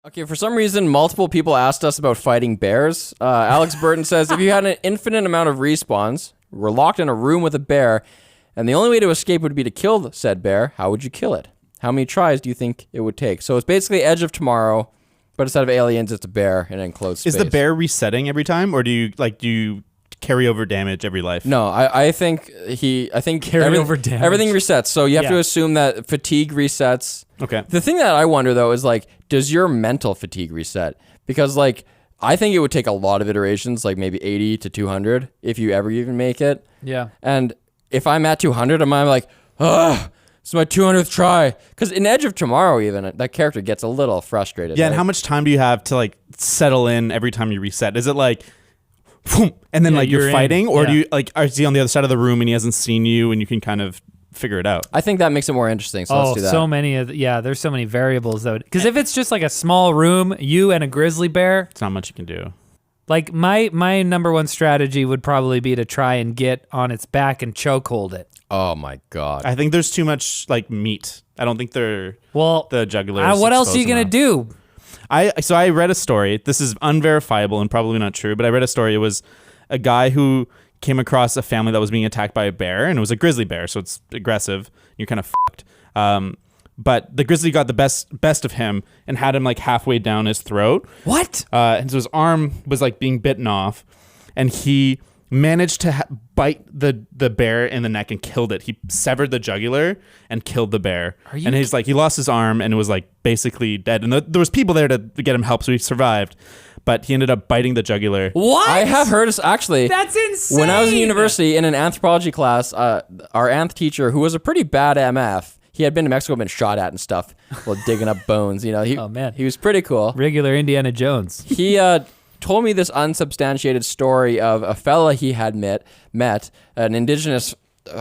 Okay, for some reason, multiple people asked us about fighting bears. Alex Burton says, if you had an infinite amount of respawns, were locked in a room with a bear, and the only way to escape would be to kill said bear, how would you kill it? How many tries do you think it would take? So it's basically Edge of Tomorrow, but instead of aliens, it's a bear in an enclosed space. Is the bear resetting every time, or do you carry over damage every life? No, I think Carry over damage. Everything resets. So you have to assume that fatigue resets. Okay. The thing that I wonder though is like, does your mental fatigue reset? Because like, I think it would take a lot of iterations, like maybe 80 to 200, if you ever even make it. Yeah. And if I'm at 200, I'm like, ugh, it's my 200th try. Because in Edge of Tomorrow, even that character gets a little frustrated. Yeah. right? And how much time do you have to like settle in every time you reset? Is it like, and then like you're fighting, or do you like, is he on the other side of the room and he hasn't seen you and you can kind of figure it out? I think that makes it more interesting. So let's do that. So many there's so many variables though. Because if it's just like a small room, you and a grizzly bear, It's not much you can do. like my number one strategy would probably be to try and get on its back and chokehold it. Oh my God. I think there's too much like meat. I don't think they're the jugular. What else are you gonna do? So I read a story. This is unverifiable and probably not true, but I read a story. It was a guy who came across a family that was being attacked by a bear, and it was a grizzly bear, so it's aggressive. You're kind of fucked. But the grizzly got the best of him and had him like halfway down his throat. What? And so his arm was like being bitten off, and he managed to bite the bear in the neck and killed it. He severed the jugular and killed the bear. And he's like, he lost his arm and it was like basically dead. And there was people there to get him help, so he survived. But he ended up biting the jugular. What? I have heard, actually. That's insane. When I was in university in an anthropology class, our anth teacher, who was a pretty bad MF, he had been to Mexico, been shot at and stuff while digging up bones. You know, Oh, man. He was pretty cool. Regular Indiana Jones. He told me this unsubstantiated story of a fella he had met, an indigenous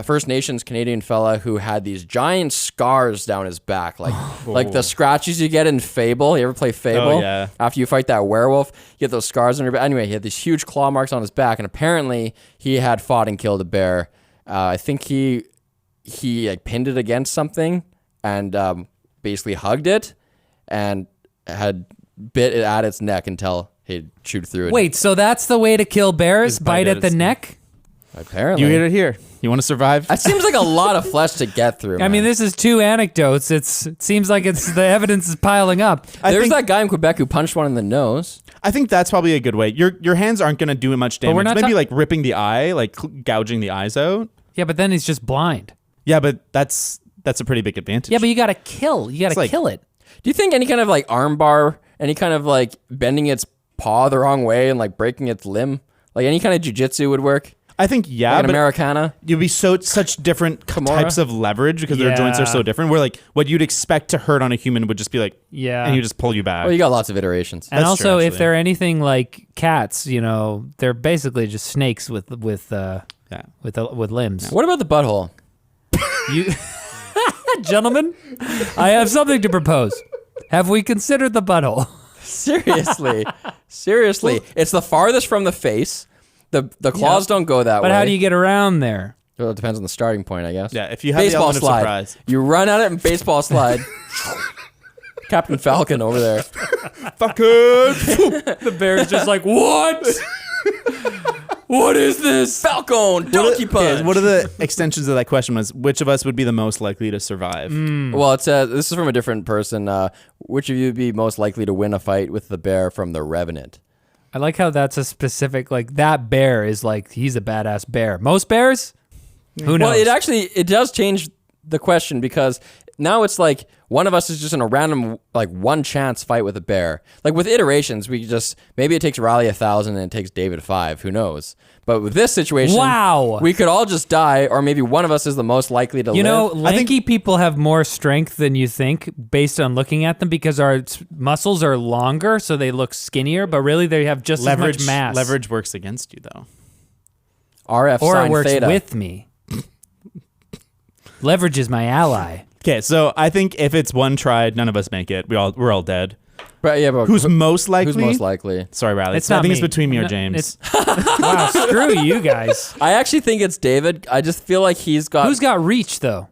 First Nations Canadian fella who had these giant scars down his back, like the scratches you get in Fable. You ever play Fable? Oh, yeah. After you fight that werewolf, you get those scars on your back. Anyway, he had these huge claw marks on his back, and apparently he had fought and killed a bear. I think he like pinned it against something and basically hugged it and had bit it at its neck until he'd chewed through it. Wait, so that's the way to kill bears? Bite at the neck? Apparently. You heard it here. You want to survive? That seems like a lot of flesh to get through. I mean, this is two anecdotes. It seems like the evidence is piling up. There's that guy in Quebec who punched one in the nose. I think that's probably a good way. Your hands aren't going to do much damage. we're not Maybe like ripping the eye, like gouging the eyes out. Yeah, but then he's just blind. Yeah, but that's a pretty big advantage. Yeah, but you gotta kill. You gotta kill it. Do you think any kind of like arm bar, any kind of like bending its paw the wrong way and like breaking its limb, like any kind of jiu-jitsu would work? I think Like an but Americana? you'd be such different types of leverage because their joints are so different. Where like what you'd expect to hurt on a human would just be like, and you just pull you back. Well, you got lots of iterations. And That's also, true, if they're anything like cats, you know, they're basically just snakes with limbs. What about the butthole? You, gentlemen, I have something to propose. Have we considered the butthole? Seriously. It's the farthest from the face. The claws don't go that way. But how do you get around there? Well, it depends on the starting point, I guess. Yeah, if you have baseball the element slide. of surprise. You run at it and baseball slide. Captain Falcon over there. Fuck it. The bear's just like, what? What is this? Falcon, donkey punch. What are the extensions of that question was, which of us would be the most likely to survive? Well, it says, this is from a different person. Which of you would be most likely to win a fight with the bear from The Revenant? I like how that's a specific, like, that bear is like, he's a badass bear. Most bears? Who knows? Well, it does change the question because now it's like one of us is just in a random, like, one chance fight with a bear. Like, with iterations, maybe it takes Riley 1,000 and it takes David 5. Who knows? But with this situation, we could all just die, or maybe one of us is the most likely to live. You know, lanky people have more strength than you think based on looking at them because our muscles are longer, so they look skinnier, but really they have just as much mass. Leverage works against you, though. RF or sine it works theta. with me. Leverage is my ally. Okay, so I think if it's one try, none of us make it. We're all dead. But who's most likely? Who's most likely? Sorry, Riley. It's I not think me. it's between me or James. Wow, screw you guys. I actually think it's David. I just feel like he's got... Who's got reach, though?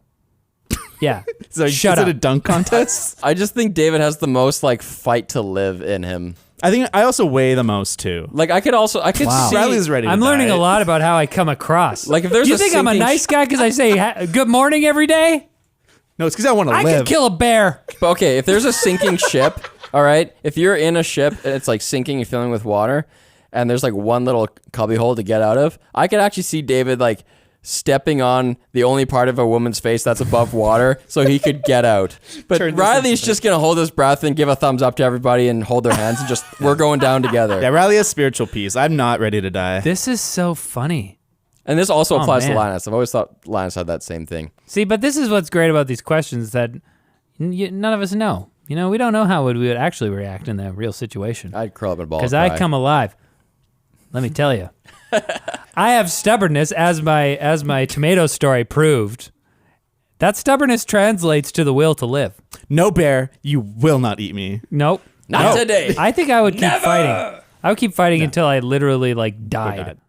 Yeah. So Shut is up. it a dunk contest? I just think David has the most like fight to live in him. I think I also weigh the most too. Like I could see. Riley's ready. I'm to learning die. a lot about how I come across. Like if there's Do you a think I'm a sinking nice guy because I say good morning every day? No, it's because I want to I live. could kill a bear. But okay, if there's a sinking ship, all right, if you're in a ship and it's like sinking and filling with water, and there's like one little cubby hole to get out of, I could actually see David like stepping on the only part of a woman's face that's above water so he could get out. But Turn this Riley's just going to hold his breath and give a thumbs up to everybody and hold their hands and just, we're going down together. Yeah, Riley has spiritual peace. I'm not ready to die. This is so funny. And this also applies to man. Linus. I've always thought Linus had that same thing. See, but this is what's great about these questions that none of us know. You know, we don't know how we would actually react in that real situation. I'd curl up in a ball. Because and I cry. come alive. Let me tell you. I have stubbornness, as my tomato story proved. That stubbornness translates to the will to live. No bear, you will not eat me. Nope. Not today. I think I would keep fighting. I would keep fighting until I literally like died.